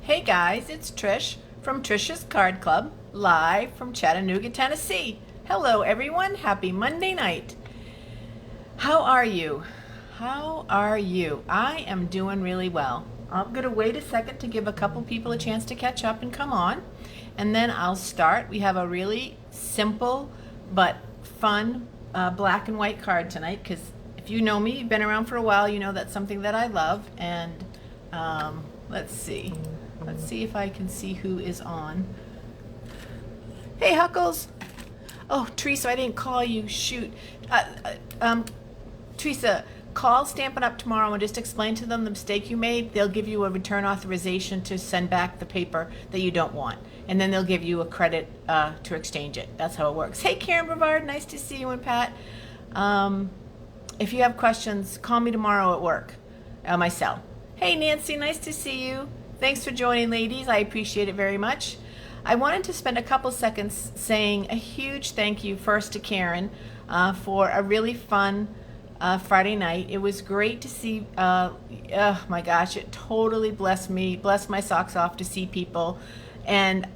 Hey guys, it's Trish from Trish's Card Club, live from Chattanooga, Tennessee. Hello everyone, happy Monday night. How are you? How are you? I am doing really well. I'm going to wait a second to give a couple people a chance to catch up and come on, and then I'll start. We have a really simple but fun black and white card tonight, because if you know me, you've been around for a while, you know that's something that I love. And let's see if I can see who is on. Hey Huckles. Oh, Teresa, I didn't call you. Shoot. Teresa, call Stampin' Up tomorrow and just explain to them the mistake you made. They'll give you a return authorization to send back the paper that you don't want, and then they'll give you a credit to exchange it. That's how it works. Hey Karen Brevard, nice to see you. And Pat, if you have questions, call me tomorrow at work, my cell. Hey Nancy, nice to see you. Thanks for joining, ladies. I appreciate it very much. I wanted to spend a couple seconds saying a huge thank you first to Karen for a really fun Friday night. It was great to see, oh my gosh, it totally blessed my socks off to see people. And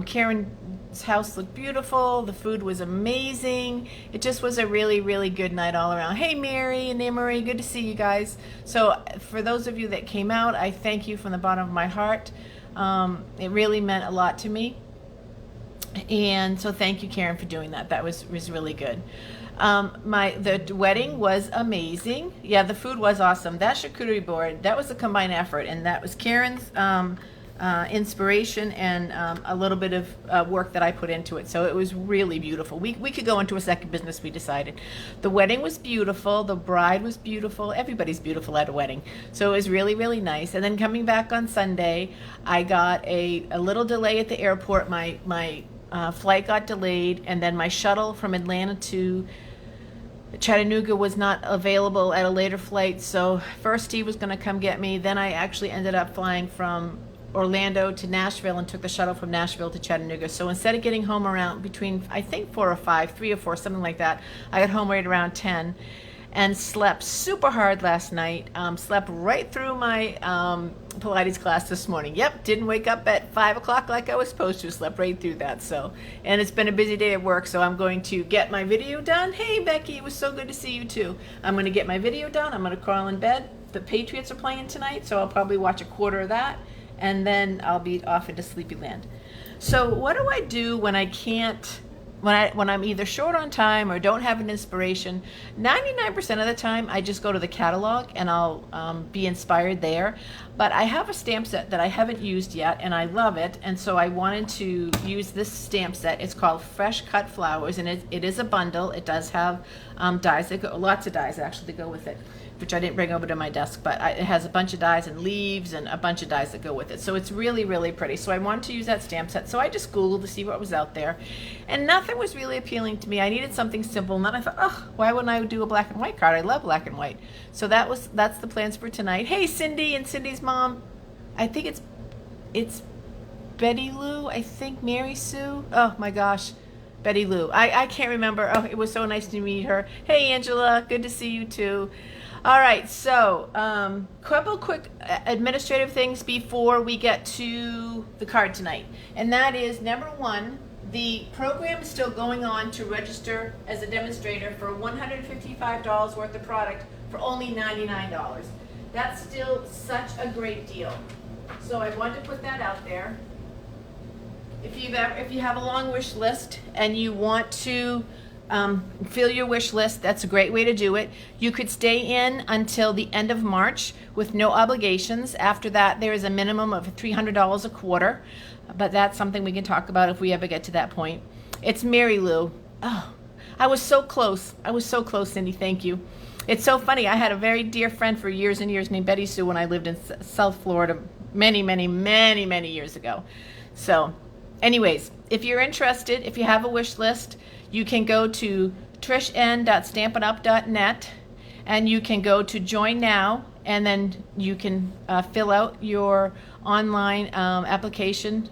Karen's house looked beautiful. The food was amazing. It just was a really, really good night all around. Hey Mary and Anne Marie, good to see you guys. So for those of you that came out, I thank you from the bottom of my heart. It really meant a lot to me. And so thank you, Karen, for doing that. That was really good. The wedding was amazing. Yeah, the food was awesome. That charcuterie board, that was a combined effort, and that was Karen's inspiration and a little bit of work that I put into it. So it was really beautiful. We could go into a second business, we decided. The wedding was beautiful. The bride was beautiful. Everybody's beautiful at a wedding. So it was really, really nice. And then coming back on Sunday, I got a little delay at the airport. My flight got delayed, and then my shuttle from Atlanta to Chattanooga was not available at a later flight. So first Steve was going to come get me. Then I actually ended up flying from Orlando to Nashville and took the shuttle from Nashville to Chattanooga. So instead of getting home around between, I think 4 or 5, 3 or 4, something like that, I got home right around 10 and slept super hard last night. Slept right through my Pilates class this morning. Yep, didn't wake up at 5 o'clock like I was supposed to. Slept right through that. So, and it's been a busy day at work, so I'm going to get my video done. Hey Becky, it was so good to see you too. I'm going to get my video done. I'm going to crawl in bed. The Patriots are playing tonight, so I'll probably watch a quarter of that, and then I'll be off into Sleepyland. So what do I do when I can't, when I'm either short on time or don't have an inspiration? 99% of the time I just go to the catalog and I'll be inspired there. But I have a stamp set that I haven't used yet and I love it, and so I wanted to use this stamp set. It's called Fresh Cut Flowers, and it is a bundle. It does have dies that go, lots of dies actually to go with it, which I didn't bring over to my desk, but it has a bunch of dies and leaves and a bunch of dies that go with it. So it's really, really pretty. So I wanted to use that stamp set. So I just Googled to see what was out there, and nothing was really appealing to me. I needed something simple, and then I thought, oh, why wouldn't I do a black and white card? I love black and white. So that's the plans for tonight. Hey, Cindy and Cindy's mom. I think it's Betty Lou, I think, Mary Sue. Oh my gosh. Betty Lou. I can't remember. Oh, it was so nice to meet her. Hey, Angela. Good to see you too. All right, so couple quick administrative things before we get to the card tonight. And that is, number one, the program is still going on to register as a demonstrator for $155 worth of product for only $99. That's still such a great deal. So I wanted to put that out there. If you have a long wish list and you want to fill your wish list, that's a great way to do it. You could stay in until the end of March with no obligations. After that, there is a minimum of $300 a quarter, but that's something we can talk about if we ever get to that point. It's Mary Lou. Oh, I was so close. Cindy. Thank you. It's so funny. I had a very dear friend for years and years named Betty Sue when I lived in South Florida many, many, many, many years ago. So anyways, if you're interested, if you have a wish list, you can go to trishn.stampinup.net, and you can go to Join Now, and then you can fill out your online application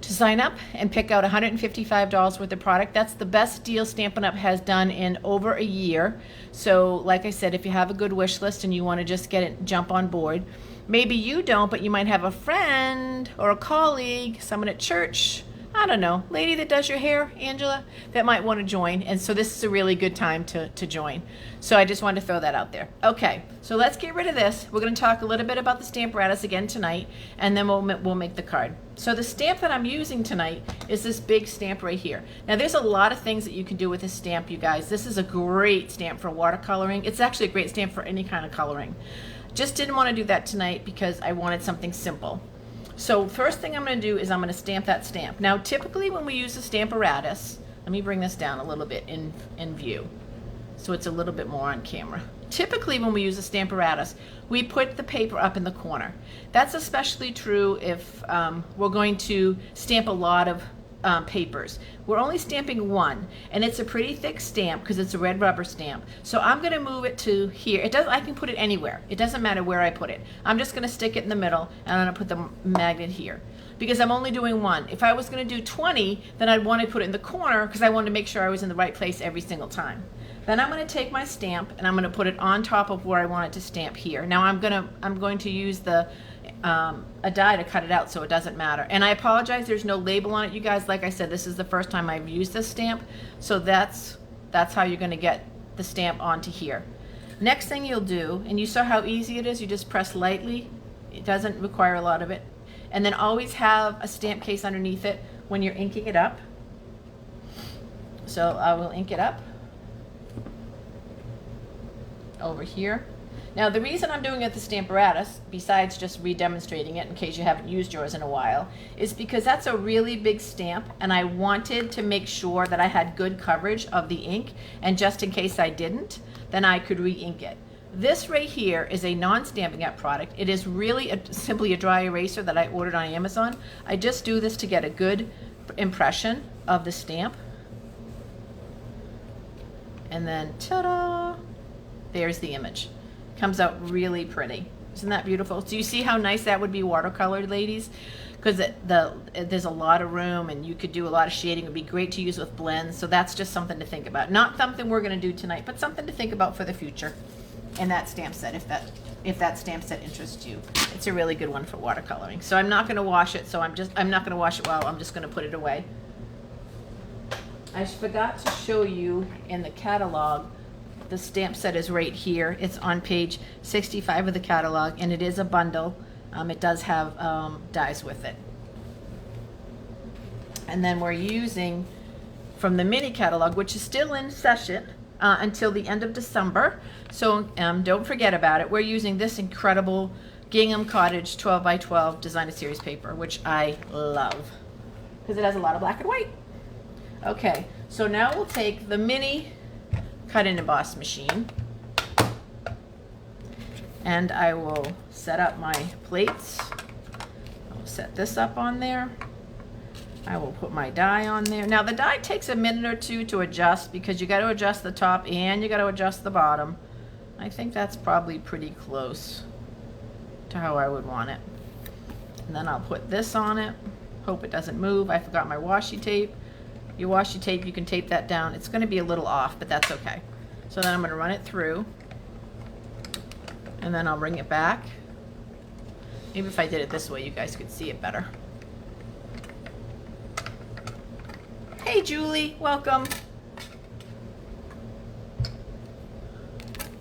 to sign up and pick out $155 worth of product. That's the best deal Stampin' Up! Has done in over a year. So like I said, if you have a good wish list and you want to just jump on board, Maybe you don't, but you might have a friend or a colleague, someone at church, I don't know, lady that does your hair, Angela, that might want to join. And so this is a really good time to join. So I just wanted to throw that out there. Okay, so let's get rid of this. We're going to talk a little bit about the Stamparatus again tonight, and then we'll make the card. So the stamp that I'm using tonight is this big stamp right here. Now there's a lot of things that you can do with this stamp, you guys. This is a great stamp for watercoloring. It's actually a great stamp for any kind of coloring. Just didn't want to do that tonight because I wanted something simple. So first thing I'm going to do is I'm going to stamp that stamp. Now typically when we use the Stamparatus, let me bring this down a little bit in view so it's a little bit more on camera. Typically when we use the Stamparatus, we put the paper up in the corner. That's especially true if we're going to stamp a lot of papers. We're only stamping one, and it's a pretty thick stamp because it's a red rubber stamp. So I'm going to move it to here. I can put it anywhere. It doesn't matter where I put it. I'm just going to stick it in the middle, and I'm going to put the magnet here because I'm only doing one. If I was going to do 20, then I'd want to put it in the corner because I wanted to make sure I was in the right place every single time. Then I'm going to take my stamp and I'm going to put it on top of where I want it to stamp here. Now I'm going to use a die to cut it out so it doesn't matter. And I apologize, there's no label on it, you guys. Like I said, this is the first time I've used this stamp, so that's how you're going to get the stamp onto here. Next thing you'll do, and you saw how easy it is, you just press lightly. It doesn't require a lot of it. And then always have a stamp case underneath it when you're inking it up. So I will ink it up over here. Now the reason I'm doing it with the Stamparatus, besides just re-demonstrating it in case you haven't used yours in a while, is because that's a really big stamp and I wanted to make sure that I had good coverage of the ink, and just in case I didn't, then I could re-ink it. This right here is a non-Stampin' Up product. It is really simply a dry eraser that I ordered on Amazon. I just do this to get a good impression of the stamp. And then ta-da! There's the image. Comes out really pretty. Isn't that beautiful? So you see how nice that would be watercolored, ladies? Because there's a lot of room and you could do a lot of shading. It would be great to use with blends. So that's just something to think about. Not something we're going to do tonight, but something to think about for the future. And that stamp set, if that stamp set interests you. It's a really good one for watercoloring. So I'm not going to wash it, so I'm not going to wash it well. I'm just going to put it away. I forgot to show you in the catalog. The stamp set is right here. It's on page 65 of the catalog, and it is a bundle. It does have dies with it. And then we're using from the mini catalog, which is still in session until the end of December. So don't forget about it. We're using this incredible Gingham Cottage 12 by 12 designer series paper, which I love because it has a lot of black and white. Okay, so now we'll take the mini cut and emboss machine, and I will set up my plates. I'll set this up on there. I will put my die on there. Now the die takes a minute or two to adjust because you got to adjust the top and you got to adjust the bottom. I think that's probably pretty close to how I would want it. And then I'll put this on it. Hope it doesn't move. I forgot my washi tape. Your washi tape, you can tape that down. It's going to be a little off, but that's okay. So then I'm going to run it through, and then I'll bring it back. Maybe if I did it this way, you guys could see it better. Hey Julie, welcome.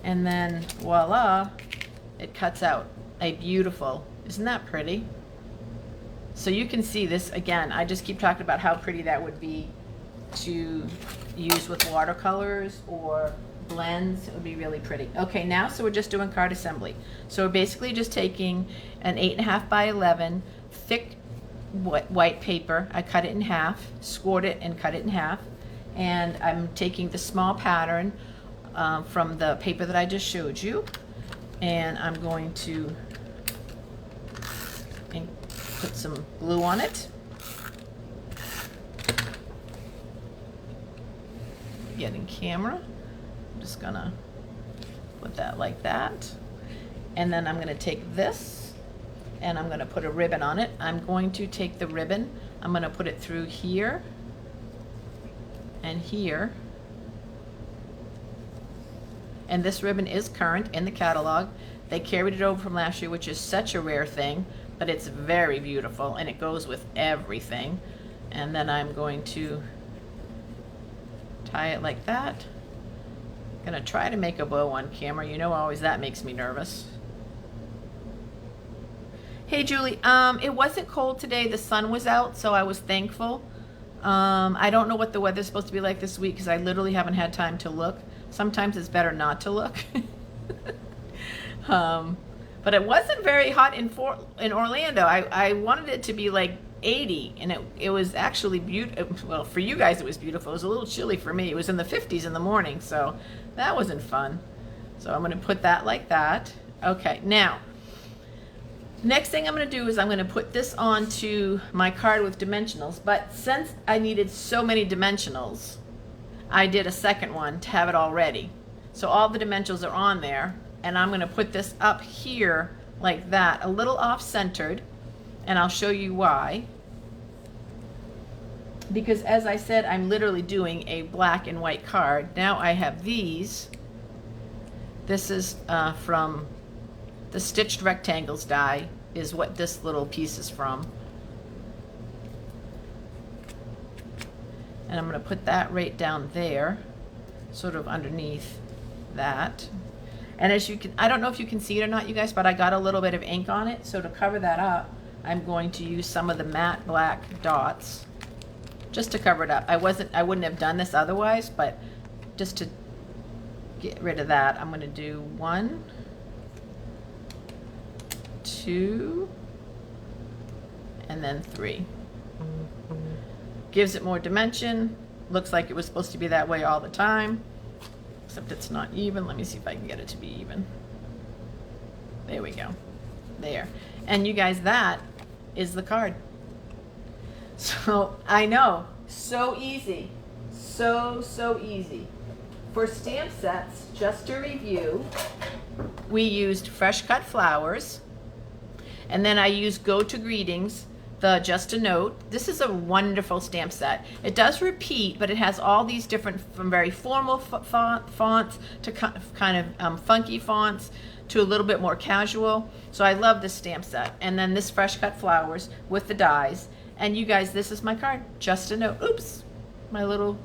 And then voila, it cuts out a beautiful, isn't that pretty? So you can see this again. I just keep talking about how pretty that would be to use with watercolors or blends. It would be really pretty. Okay, now so we're just doing card assembly. So we're basically just taking an 8.5 by 11 thick white paper. I cut it in half, scored it and cut it in half, and I'm taking the small pattern from the paper that I just showed you, and I'm going to put some glue on it. Getting camera. I'm just gonna put that like that, and then I'm gonna take this and I'm gonna put a ribbon on it. I'm going to take the ribbon, I'm gonna put it through here and here, and this ribbon is current in the catalog. They carried it over from last year, which is such a rare thing, but it's very beautiful and it goes with everything. And then I'm going to tie it like that. I'm gonna try to make a bow on camera. You know, always that makes me nervous. Hey Julie, it wasn't cold today. The sun was out, so I was thankful. I don't know what the weather's supposed to be like this week because I literally haven't had time to look. Sometimes it's better not to look. But it wasn't very hot in Orlando. I wanted it to be like 80, and it was actually beautiful. Well, for you guys it was beautiful. It was a little chilly for me. It was in the 50s in the morning, so that wasn't fun. So I'm going to put that like that. Okay, now next thing I'm going to do is I'm going to put this onto my card with dimensionals. But since I needed so many dimensionals, I did a second one to have it all ready. So all the dimensionals are on there, and I'm going to put this up here like that, a little off-centered, and I'll show you why. Because as I said, I'm literally doing a black and white card. Now I have these. This is from the Stitched Rectangles die, is what this little piece is from. And I'm going to put that right down there, sort of underneath that. And as you can, I don't know if you can see it or not, you guys, but I got a little bit of ink on it. So to cover that up, I'm going to use some of the matte black dots just to cover it up. I wouldn't have done this otherwise, but just to get rid of that, I'm going to do 1, 2, and then 3. Gives it more dimension. Looks like it was supposed to be that way all the time, except it's not even. Let me see if I can get it to be even. There we go. There. And you guys, that is the card. So I know, so easy, so easy. For stamp sets, just to review, we used fresh cut flowers, and then I used Go to Greetings, the Just a Note. This is a wonderful stamp set. It does repeat, but it has all these different, from very formal fonts to kind of funky fonts to a little bit more casual. So I love this stamp set. And then this fresh cut flowers with the dies. And you guys, this is my card, Just a Note. Oops, my little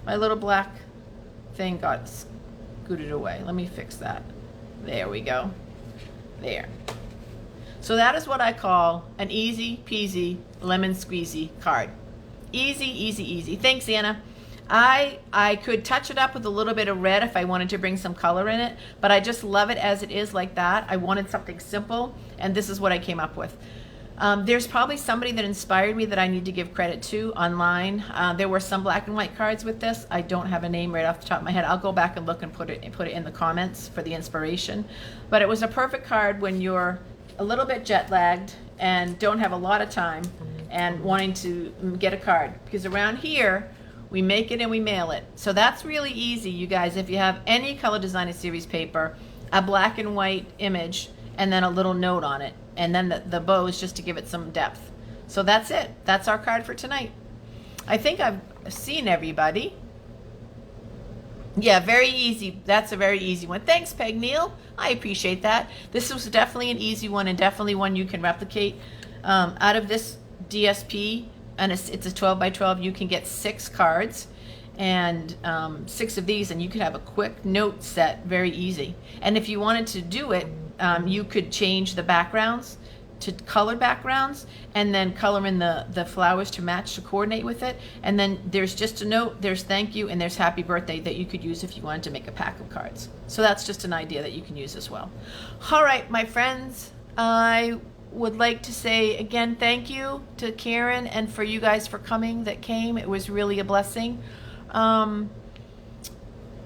black thing got scooted away. Let me fix that. There we go. There. So that is what I call an easy peasy lemon squeezy card. Easy, easy, easy. Thanks, Anna. I could touch it up with a little bit of red if I wanted to bring some color in it, but I just love it as it is like that. I wanted something simple, and this is what I came up with. There's probably somebody that inspired me that I need to give credit to online. There were some black and white cards with this. I don't have a name right off the top of my head. I'll go back and look and put it in the comments for the inspiration. But it was a perfect card when you're a little bit jet lagged and don't have a lot of time and wanting to get a card. Because around here, we make it and we mail it. So that's really easy, you guys. If you have any Color Designer Series paper, a black and white image, and then a little note on it. And then the bow is just to give it some depth. So that's it. That's our card for tonight. I think I've seen everybody. Yeah, very easy. That's a very easy one. Thanks, Peg Neal. I appreciate that. This was definitely an easy one and definitely one you can replicate. Out of this DSP, and it's a 12 by 12, you can get 6 cards and 6 of these, and you could have a quick note set very easy. And if you wanted to do it, you could change the backgrounds to colored backgrounds and then color in the flowers to match, to coordinate with it. And then there's just a note, there's thank you, and there's happy birthday that you could use if you wanted to make a pack of cards. So that's just an idea that you can use as well. All right, my friends, I would like to say again thank you to Karen and for you guys for coming that came. It was really a blessing.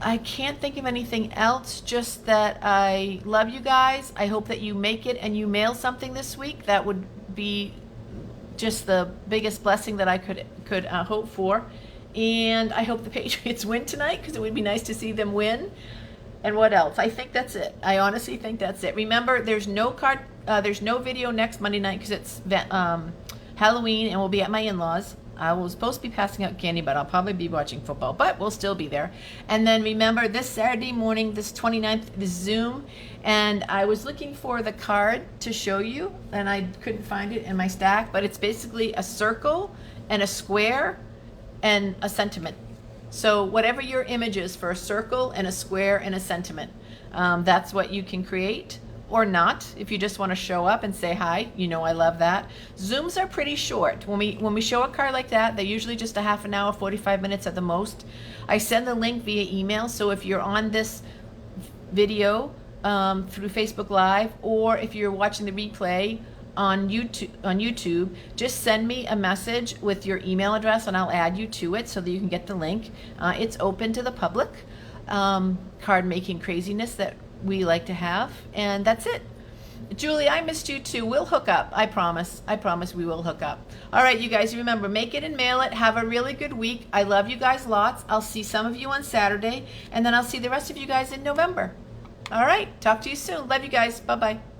I can't think of anything else, just that I love you guys. I hope that you make it and you mail something this week. That would be just the biggest blessing that I could hope for. And I hope the Patriots win tonight, because it would be nice to see them win. And what else? I think that's it. I honestly think that's it. Remember, there's no video next Monday night because it's Halloween and we'll be at my in-laws. I was supposed to be passing out candy, but I'll probably be watching football, but we'll still be there. And then remember, this Saturday morning, this 29th, is Zoom, and I was looking for the card to show you, and I couldn't find it in my stack, but it's basically a circle and a square and a sentiment. So whatever your image is for a circle and a square and a sentiment, that's what you can create. Or not, if you just want to show up and say hi. You know I love that. Zooms are pretty short. When we show a card like that, they're usually just a half an hour, 45 minutes at the most. I send the link via email, so if you're on this video through Facebook Live, or if you're watching the replay on YouTube, just send me a message with your email address and I'll add you to it so that you can get the link. It's open to the public, card making craziness that we like to have, and that's it. Julie, I missed you too. We'll hook up. I promise we will hook up. All right, you guys, remember, make it and mail it. Have a really good week. I love you guys lots. I'll see some of you on Saturday, and then I'll see the rest of you guys in November. All right, talk to you soon. Love you guys. Bye-bye.